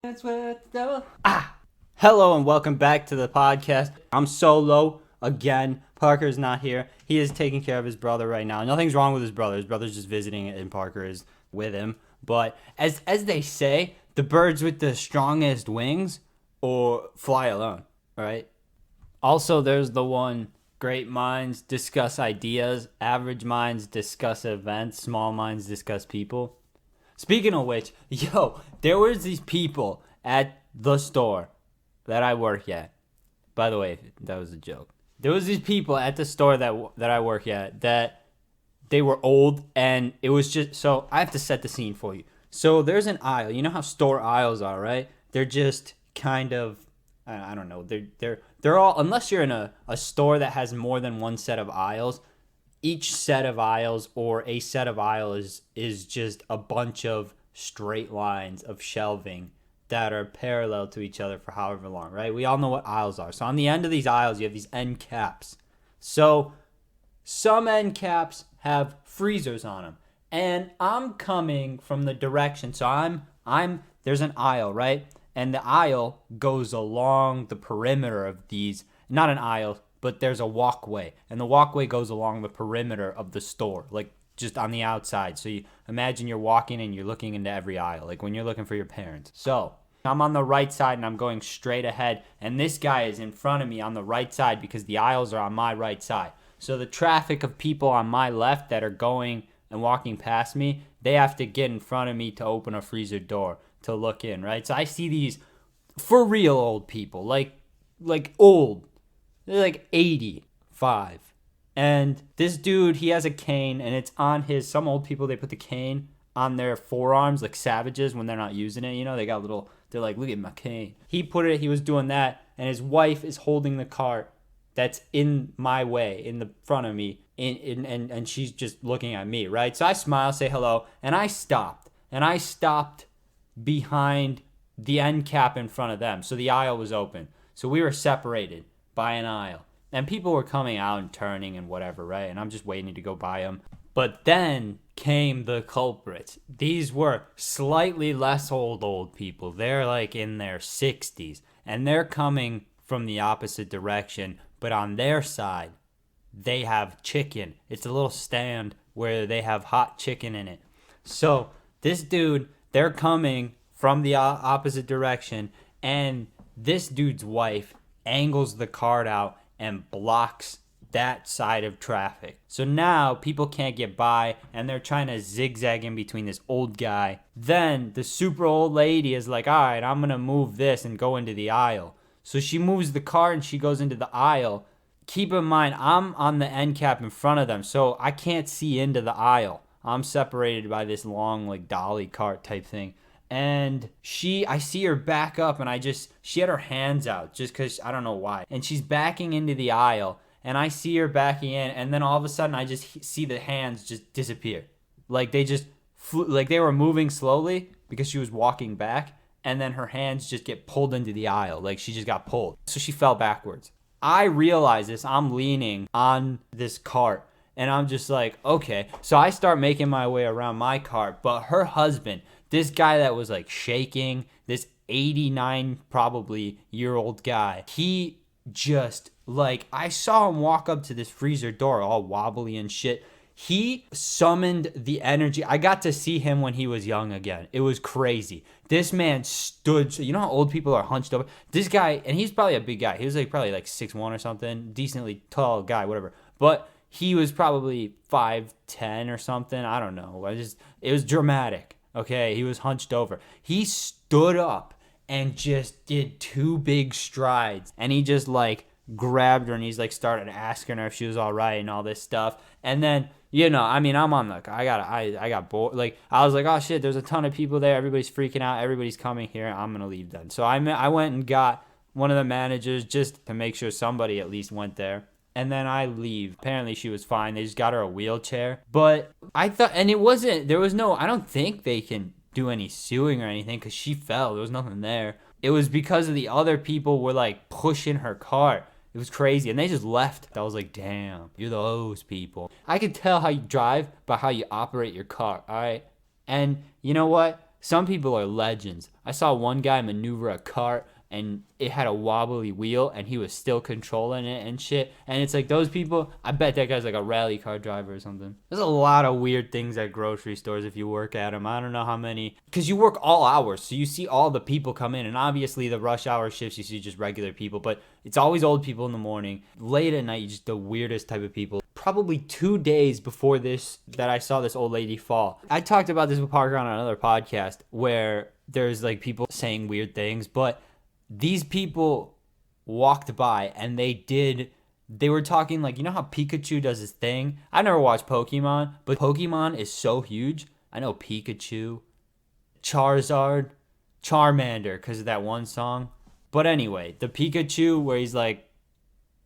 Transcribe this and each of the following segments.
That's what the devil. Hello and welcome back to the podcast. I'm solo again. Parker's not here. He is taking care of his brother right now. Nothing's wrong with his brother. His brother's just visiting and Parker is with him. But as they say, the birds with the strongest wings or fly alone, right? Also, there's the one, great minds discuss ideas, average minds discuss events, small minds discuss people. Speaking of which, there was these people at the store that I work at. By the way, that was a joke. There was these people at the store that I work at that they were old, and it was just, so I have to set the scene for you. So there's an aisle. You know how store aisles are, right? They're just kind of, I don't know. They're all, unless you're in a store that has more than one set of aisles, each set of aisles or a set of aisles is just a bunch of straight lines of shelving that are parallel to each other for however long, right? We all know what aisles are. So on the end of these aisles, you have these end caps. So some end caps have freezers on them. And I'm coming from the direction. So I'm there's an aisle, right? And the aisle goes along the perimeter of these, not an aisle, but there's a walkway, and the walkway goes along the perimeter of the store, like just on the outside. So you imagine you're walking and you're looking into every aisle, like when you're looking for your parents. So I'm on the right side and I'm going straight ahead, and this guy is in front of me on the right side because the aisles are on my right side. So the traffic of people on my left that are going and walking past me, they have to get in front of me to open a freezer door to look in, right? So I see these for real old people, like old. They're like 85. And this dude, he has a cane, and it's on some old people, they put the cane on their forearms like savages when they're not using it. You know, they're like, look at my cane. He was doing that, and his wife is holding the cart that's in my way, in the front of me, and she's just looking at me, right? So I smile, say hello, and I stopped. And I stopped behind the end cap in front of them. So the aisle was open. So we were separated by an aisle, and people were coming out and turning and whatever, right? And I'm just waiting to go by them. But then came the culprits. These were slightly less old people. They're like in their 60s, and they're coming from the opposite direction, but on their side they have chicken. It's a little stand where they have hot chicken in it. So this dude, they're coming from the opposite direction, and this dude's wife angles the cart out and blocks that side of traffic. So now people can't get by, and they're trying to zigzag in between this old guy. Then the super old lady is like, all right, I'm going to move this and go into the aisle. So she moves the cart and she goes into the aisle. Keep in mind, I'm on the end cap in front of them, so I can't see into the aisle. I'm separated by this long like dolly cart type thing. And I see her back up, and she had her hands out just because I don't know why. And she's backing into the aisle, and I see her backing in, and then all of a sudden I just see the hands just disappear. Like they just like they were moving slowly because she was walking back, and then her hands just get pulled into the aisle. Like she just got pulled. So she fell backwards. I realize this. I'm leaning on this cart, and I'm just like, okay. So I start making my way around my cart, but her husband, this guy that was like shaking, this 89 probably year old guy, he just like, I saw him walk up to this freezer door all wobbly and shit. He summoned the energy. I got to see him when he was young again. It was crazy. This man stood, you know how old people are hunched over? This guy, and he's probably a big guy. He was like probably like 6'1" or something, decently tall guy, whatever. But he was probably 5'10" or something. I don't know. It was dramatic. Okay, he was hunched over. He stood up and just did two big strides. And he just like grabbed her, and he's like started asking her if she was all right and all this stuff. And then, I'm on the, I got bored. Like, I was like, oh shit, there's a ton of people there. Everybody's freaking out. Everybody's coming here. I'm going to leave then. So I went and got one of the managers just to make sure somebody at least went there. And then I leave. Apparently she was fine. They just got her a wheelchair. But I thought, and I don't think they can do any suing or anything because she fell. There was nothing there. It was because of the other people were like pushing her cart. It was crazy. And they just left. I was like, damn, you're those people. I could tell how you drive by how you operate your car, all right? And you know what? some people are legends. I saw one guy maneuver a cart and it had a wobbly wheel and he was still controlling it and shit. And it's like those people, I bet that guy's like a rally car driver or something. There's a lot of weird things at grocery stores if you work at them. I don't know how many, because you work all hours, so you see all the people come in. And obviously the rush hour shifts, you see just regular people, but it's always old people in the morning. Late at night, just the weirdest type of people. Probably 2 days before this that I saw this old lady fall. I talked about this with Parker on another podcast where there's like people saying weird things, but these people walked by and they were talking like, you know how Pikachu does his thing? I never watched Pokemon, but Pokemon is so huge. I know Pikachu, Charizard, Charmander because of that one song. But anyway, the Pikachu where he's like,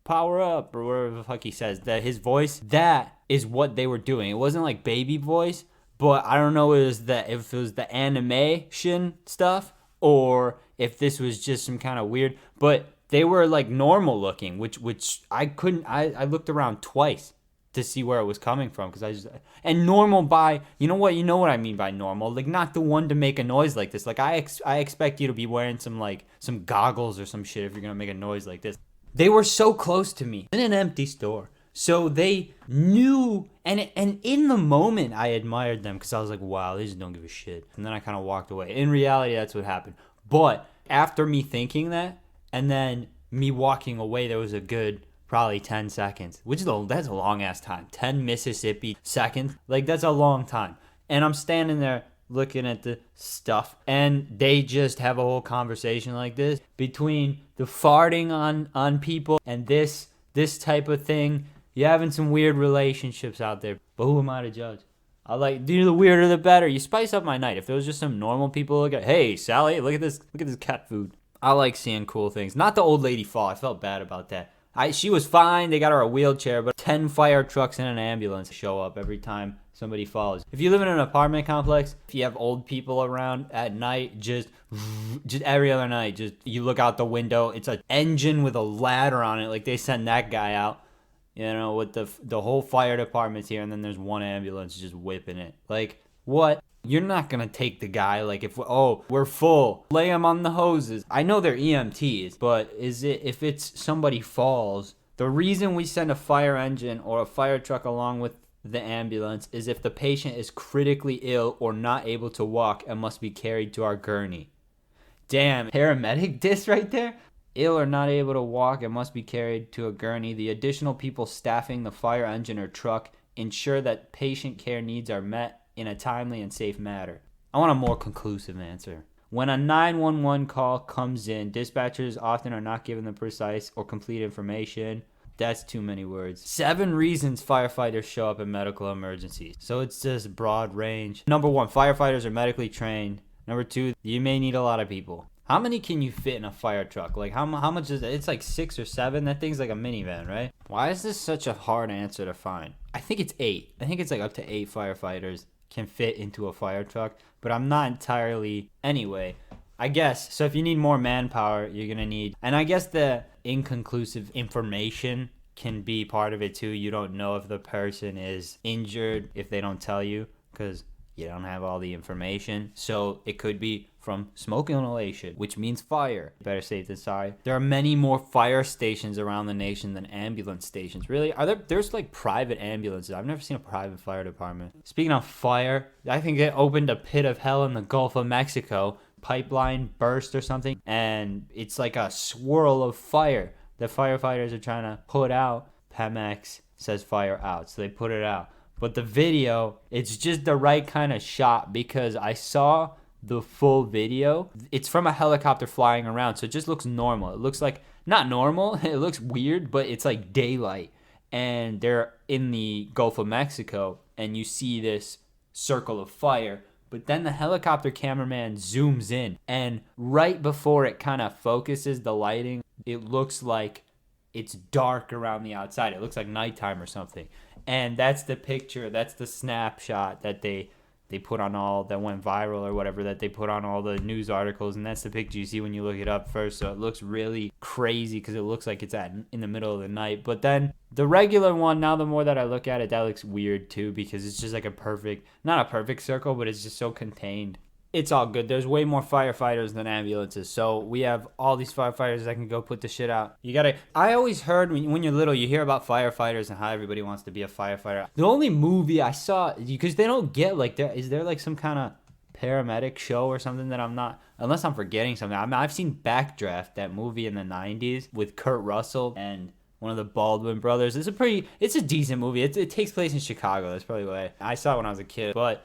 power up or whatever the fuck he says, that his voice, that is what they were doing. It wasn't like baby voice, but I don't know if it was the animation stuff or if this was just some kind of weird, but they were like normal looking, which I couldn't, I looked around twice to see where it was coming from because and normal by, you know what I mean by normal, like not the one to make a noise like this. Like I expect you to be wearing some goggles or some shit if you're gonna make a noise like this. They were so close to me in an empty store. So they knew, and in the moment, I admired them because I was like, wow, they just don't give a shit. And then I kind of walked away. In reality, that's what happened. But after me thinking that, and then me walking away, there was a good probably 10 seconds, that's a long-ass time. 10 Mississippi seconds. Like, that's a long time. And I'm standing there looking at the stuff, and they just have a whole conversation like this between the farting on people and this type of thing. You're having some weird relationships out there, but who am I to judge? I like, the weirder the better. You spice up my night. If it was just some normal people, look at, hey Sally, look at this cat food. I like seeing cool things. Not the old lady fall. I felt bad about that. She was fine. They got her a wheelchair, but 10 fire trucks and an ambulance show up every time somebody falls. If you live in an apartment complex, if you have old people around at night, just every other night, just you look out the window, it's an engine with a ladder on it, like they send that guy out, you know, with the whole fire department's here, and then there's one ambulance just whipping it. Like, what? You're not gonna take the guy, like, if we're full, lay him on the hoses. I know they're EMTs, but if it's somebody falls, the reason we send a fire engine or a fire truck along with the ambulance is if the patient is critically ill or not able to walk and must be carried to our gurney. Damn, paramedic diss right there? Ill or not able to walk and must be carried to a gurney. The additional people staffing the fire engine or truck ensure that patient care needs are met in a timely and safe manner. I want a more conclusive answer. When a 911 call comes in, dispatchers often are not given the precise or complete information. That's too many words. 7 reasons firefighters show up in medical emergencies. So it's just broad range. Number 1, firefighters are medically trained. Number 2, you may need a lot of people. How many can you fit in a fire truck? Like how much is it? It's like 6 or 7. That thing's like a minivan, right? Why is this such a hard answer to find? I think it's 8. I think it's like up to 8 firefighters can fit into a fire truck, but I'm not entirely. Anyway, I guess, so if you need more manpower, you're going to need, and I guess the inconclusive information can be part of it too. You don't know if the person is injured if they don't tell you because you don't have all the information. So it could be from smoke inhalation, which means fire. Better safe than sorry. There are many more fire stations around the nation than ambulance stations. Really? There's like private ambulances. I've never seen a private fire department. Speaking of fire, I think it opened a pit of hell in the Gulf of Mexico. Pipeline burst or something, and it's like a swirl of fire the firefighters are trying to put out. Pemex says fire out, so they put it out. But the video, it's just the right kind of shot because I saw the full video. It's from a helicopter flying around, so it just looks normal. It looks like, not normal, it looks weird, but it's like daylight. And they're in the Gulf of Mexico, and you see this circle of fire. But then the helicopter cameraman zooms in, and right before it kind of focuses the lighting, it looks like it's dark around the outside. It looks like nighttime or something. And that's the picture, that's the snapshot that they put on all, that went viral or whatever, that they put on all the news articles. And that's the picture you see when you look it up first. So it looks really crazy because it looks like it's in the middle of the night. But then the regular one, now the more that I look at it, that looks weird too because it's just like not a perfect circle, but it's just so contained. It's all good. There's way more firefighters than ambulances. So we have all these firefighters that can go put the shit out. I always heard when you're little, you hear about firefighters and how everybody wants to be a firefighter. The only movie I saw, because they don't get like, is there like some kind of paramedic show or something that I'm not, unless I'm forgetting something. I mean, I've seen Backdraft, that movie in the 90s with Kurt Russell and one of the Baldwin brothers. It's a decent movie. It takes place in Chicago. That's probably why I saw it when I was a kid. But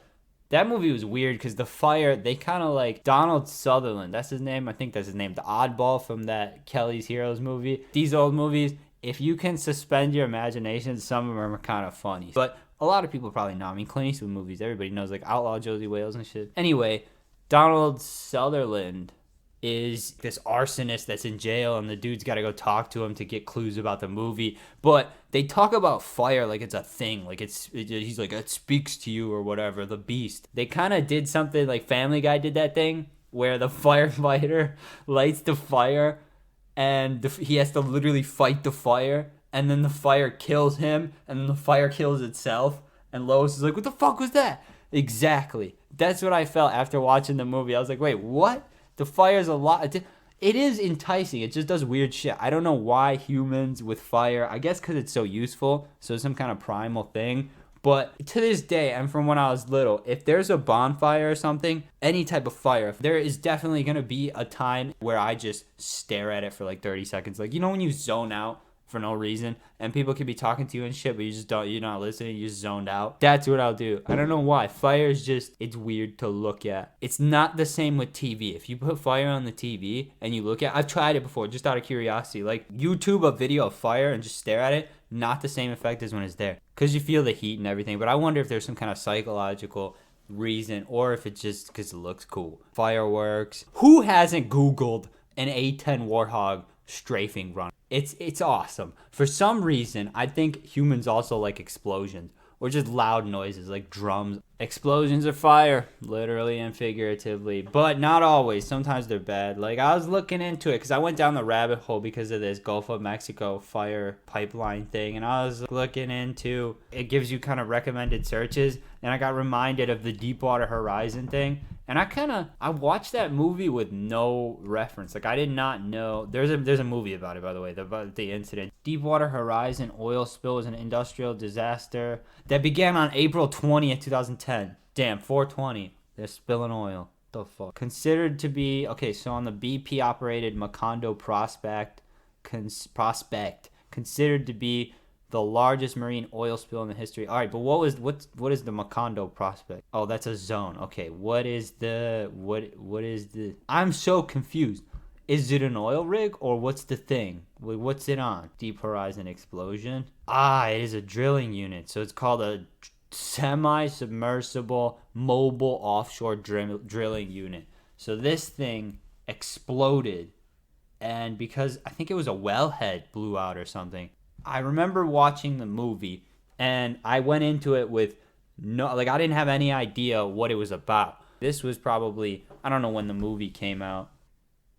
that movie was weird because the fire, they kind of like Donald Sutherland. That's his name. I think that's his name. The oddball from that Kelly's Heroes movie. These old movies, if you can suspend your imagination, some of them are kind of funny. But a lot of people probably know. I mean, Clint Eastwood movies, everybody knows, like Outlaw Josie Wales and shit. Anyway, Donald Sutherland is this arsonist that's in jail, and the dude's got to go talk to him to get clues about the movie. But they talk about fire like it's a thing, like he's like, it speaks to you or whatever, the beast. They kind of did something like Family Guy did that thing where the firefighter lights the fire and he has to literally fight the fire, and then the fire kills him, and then the fire kills itself, and Lois is like, what the fuck was that? Exactly. That's what I felt after watching the movie. I was like, wait, what? The fire's a lot. It is enticing. It just does weird shit. I don't know why humans with fire. I guess because it's so useful. So it's some kind of primal thing. But to this day, and from when I was little, if there's a bonfire or something, any type of fire, there is definitely going to be a time where I just stare at it for like 30 seconds. Like, you know when you zone out for no reason and people could be talking to you and shit, but you're not listening, you just zoned out? That's what I'll do. I don't know why. Fire is just, it's weird to look at. It's not the same with TV. If you put fire on the TV and you look at, I've tried it before just out of curiosity, like YouTube a video of fire and just stare at it, not the same effect as when it's there, because you feel the heat and everything. But I wonder if there's some kind of psychological reason, or if it's just because it looks cool. Fireworks. Who hasn't Googled an A-10 Warthog strafing run? It's awesome. For some reason, I think humans also like explosions, or just loud noises like drums. Explosions are fire, literally and figuratively, but not always. Sometimes they're bad. Like, I was looking into it because I went down the rabbit hole because of this Gulf of Mexico fire pipeline thing, and I was looking into, it gives you kind of recommended searches, and I got reminded of the Deepwater Horizon thing. And I watched that movie with no reference. Like, I did not know. There's a movie about it, by the way, about the incident. Deepwater Horizon oil spill was an industrial disaster that began on April 20th, 2010. Damn, 420. They're spilling oil. The fuck? Considered to be, okay, so on the BP-operated Macondo prospect, considered to be the largest marine oil spill in the history. All right, but what is the Macondo prospect? Oh, that's a zone. Okay, what is the I'm so confused. Is it an oil rig or what's the thing? What's it on? Deep Horizon explosion. It is a drilling unit. So it's called a semi-submersible mobile offshore drilling unit. So this thing exploded, and because I think it was a wellhead blew out or something. I remember watching the movie, and I went into it with I didn't have any idea what it was about. This was probably, I don't know when the movie came out.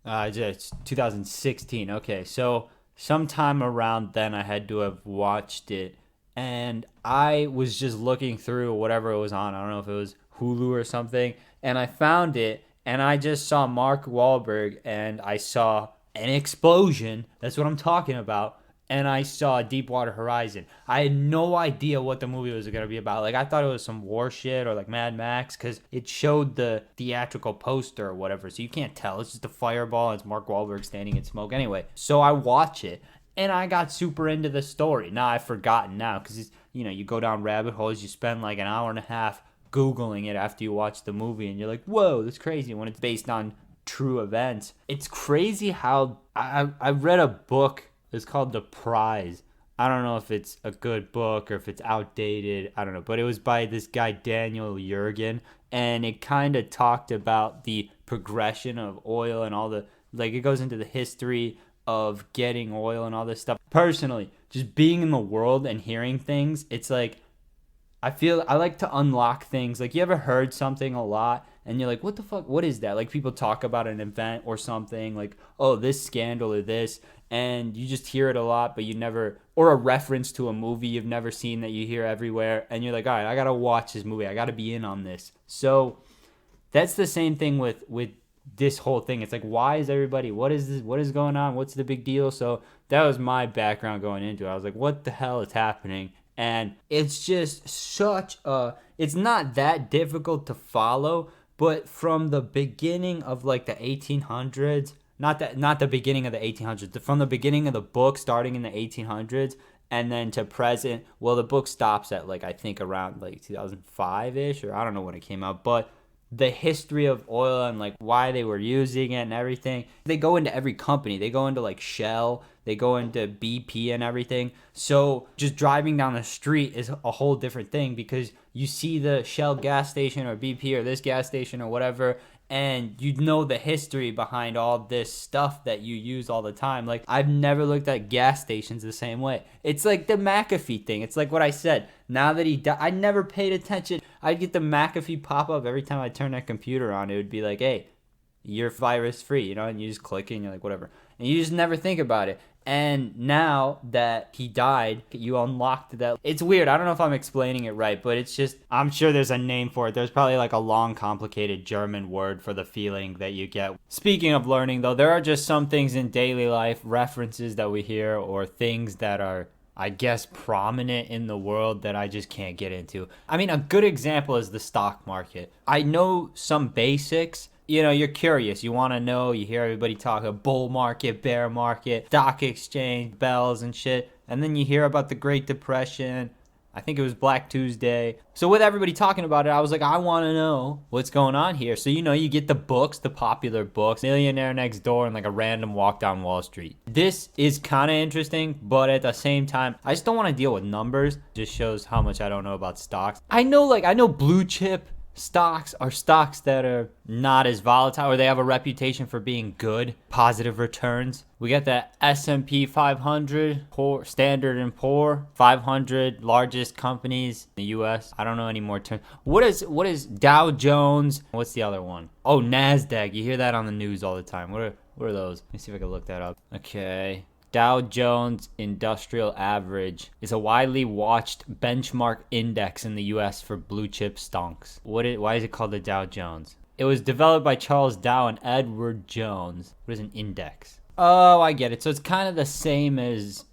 It's 2016. Okay, so sometime around then I had to have watched it, and I was just looking through whatever it was on. I don't know if it was Hulu or something, and I found it, and I just saw Mark Wahlberg, and I saw an explosion. That's what I'm talking about. And I saw Deepwater Horizon. I had no idea what the movie was going to be about. Like, I thought it was some war shit or like Mad Max, because it showed the theatrical poster or whatever. So you can't tell. It's just a fireball. It's Mark Wahlberg standing in smoke. Anyway, so I watch it, and I got super into the story. Now I've forgotten now, because you go down rabbit holes. You spend like an hour and a half Googling it after you watch the movie, and you're like, whoa, that's crazy, when it's based on true events. It's crazy how I read a book. It's called The Prize. I don't know if it's a good book or if it's outdated. I don't know. But it was by this guy, Daniel Yergin. And it kind of talked about the progression of oil and all the, like, it goes into the history of getting oil and all this stuff. Personally, just being in the world and hearing things, it's like, I like to unlock things. Like, you ever heard something a lot and you're like, what the fuck? What is that? Like, people talk about an event or something, like, oh, this scandal or this. And you just hear it a lot, but you never, or a reference to a movie you've never seen that you hear everywhere. And you're like, all right, I got to watch this movie. I got to be in on this. So That's the same thing with this whole thing. It's like, why is everybody, what is this, what is going on, what's the big deal? So that was my background going into it. I was like, what the hell is happening? And it's just it's not that difficult to follow, but from the beginning of like the 1800s, not the beginning of the 1800s, from the beginning of the book starting in the 1800s and then to present. Well, the book stops at like, I think around like 2005-ish, or I don't know when it came out, but the history of oil and like why they were using it and everything. They go into every company. They go into like Shell, they go into BP and everything. So just driving down the street is a whole different thing, because you see the Shell gas station or BP or this gas station or whatever, and you know the history behind all this stuff that you use all the time. Like, I've never looked at gas stations the same way. It's like the McAfee thing. It's like what I said. Now that he died, I never paid attention. I'd get the McAfee pop up every time I turn that computer on. It would be like, hey, you're virus free, you know, and you just click it and you're like, whatever. And you just never think about it. And now that he died, you unlocked that. It's weird. I don't know if I'm explaining it right, but it's just, I'm sure there's a name for it. There's probably like a long, complicated German word for the feeling that you get. Speaking of learning, though, there are just some things in daily life, references that we hear, or things that are, I guess, prominent in the world that I just can't get into. I mean, a good example is the stock market. I know some basics. You know, you're curious. You want to know. You hear everybody talk a bull market, bear market, stock exchange, bells and shit. And then you hear about the Great Depression. I think it was Black Tuesday. So with everybody talking about it, I was like, I want to know what's going on here. So, you know, you get the books, the popular books, Millionaire Next Door, and like a random walk down Wall Street. This is kind of interesting, but at the same time, I just don't want to deal with numbers. It just shows how much I don't know about stocks. I know blue chip stocks are stocks that are not as volatile, or they have a reputation for being good, positive returns. We got the S&P 500, Standard & Poor, 500 largest companies in the U.S. I don't know any more terms. What is Dow Jones? What's the other one? Oh, NASDAQ. You hear that on the news all the time. What are those? Let me see if I can look that up. Okay. Dow Jones Industrial Average is a widely watched benchmark index in the U.S. for blue chip stocks. Why is it called the Dow Jones? It was developed by Charles Dow and Edward Jones. What is an index? Oh, I get it. So it's kind of the same as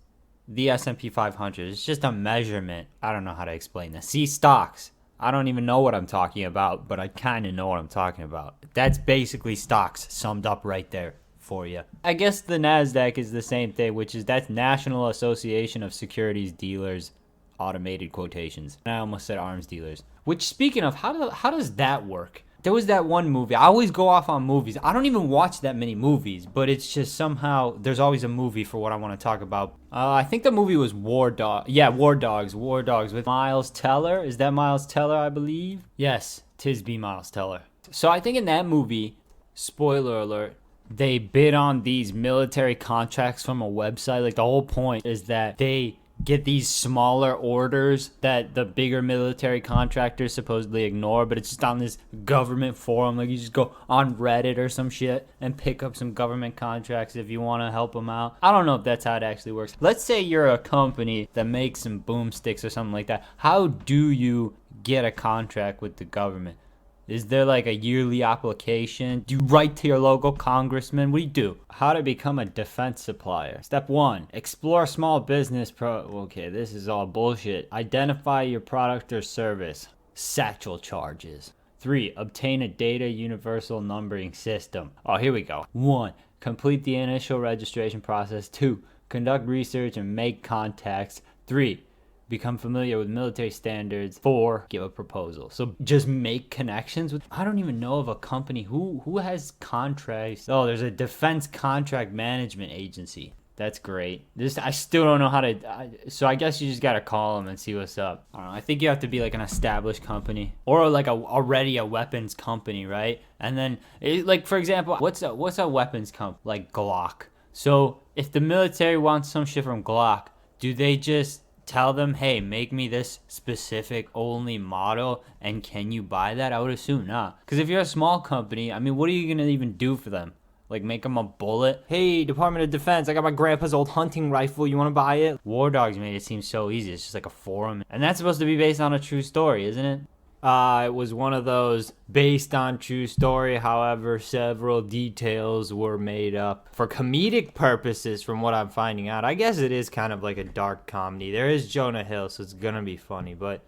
the S&P 500. It's just a measurement. I don't know how to explain this. See, stocks. I don't even know what I'm talking about, but I kind of know what I'm talking about. That's basically stocks summed up right there for you. I guess the NASDAQ is the same thing, which is that's National Association of Securities Dealers, automated quotations. And I almost said arms dealers. Which, speaking of, how does that work? There was that one movie. I always go off on movies. I don't even watch that many movies, but it's just somehow there's always a movie for what I want to talk about. I think the movie was War Dogs. Yeah, War Dogs with Miles Teller. Is that Miles Teller, I believe? Yes, tis be Miles Teller. So I think in that movie, spoiler alert, they bid on these military contracts from a website. Like, the whole point is that they get these smaller orders that the bigger military contractors supposedly ignore, but it's just on this government forum. Like, you just go on Reddit or some shit and pick up some government contracts if you want to help them out. I don't know if that's how it actually works. Let's say you're a company that makes some boomsticks or something like that. How do you get a contract with the government? Is there like a yearly application? Do you write to your local congressman? What do you do? How to become a defense supplier. Step 1, explore small business Okay, this is all bullshit. Identify your product or service. Satchel charges. 3, obtain a data universal numbering system. Oh, here we go. 1, complete the initial registration process. 2, conduct research and make contacts. 3, become familiar with military standards. 4, give a proposal. So just make connections with, I don't even know of a company who has contracts. Oh, there's a defense contract management agency. That's great. I still don't know how to, so I guess you just got to call them and see what's up. I don't know. I think you have to be like an established company or like already a weapons company, right? And then like, for example, what's a weapons company? Like Glock. So if the military wants some shit from Glock, do they just tell them, hey, make me this specific only model, and can you buy that? I would assume not. Because if you're a small company, I mean, what are you going to even do for them? Like, make them a bullet? Hey, Department of Defense, I got my grandpa's old hunting rifle. You want to buy it? War Dogs made it seem so easy. It's just like a forum. And that's supposed to be based on a true story, isn't it? It was one of those based on true story. However, several details were made up for comedic purposes from what I'm finding out. I guess it is kind of like a dark comedy. There is Jonah Hill, so it's going to be funny. But,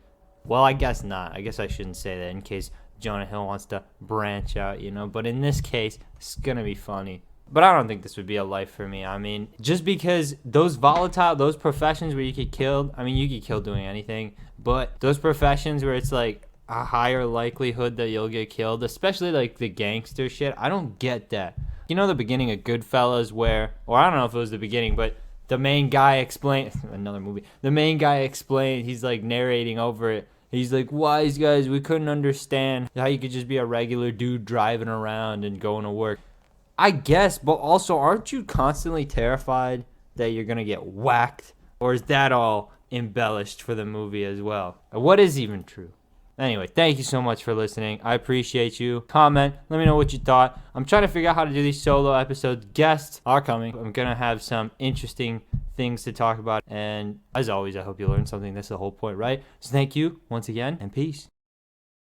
well, I guess not. I guess I shouldn't say that in case Jonah Hill wants to branch out, you know. But in this case, it's going to be funny. But I don't think this would be a life for me. I mean, just because those professions where you get killed, I mean, you get killed doing anything. But those professions where it's like a higher likelihood that you'll get killed, especially like the gangster shit, I don't get that. You know the beginning of Goodfellas where, or I don't know if it was the beginning, but the main guy explained, another movie, the main guy explained, he's like narrating over it. He's like, wise guys, we couldn't understand how you could just be a regular dude driving around and going to work. I guess, but also, aren't you constantly terrified that you're going to get whacked? Or is that all embellished for the movie as well? What is even true? Anyway, thank you so much for listening. I appreciate you. Comment. Let me know what you thought. I'm trying to figure out how to do these solo episodes. Guests are coming. I'm going to have some interesting things to talk about. And as always, I hope you learned something. That's the whole point, right? So thank you once again, and peace.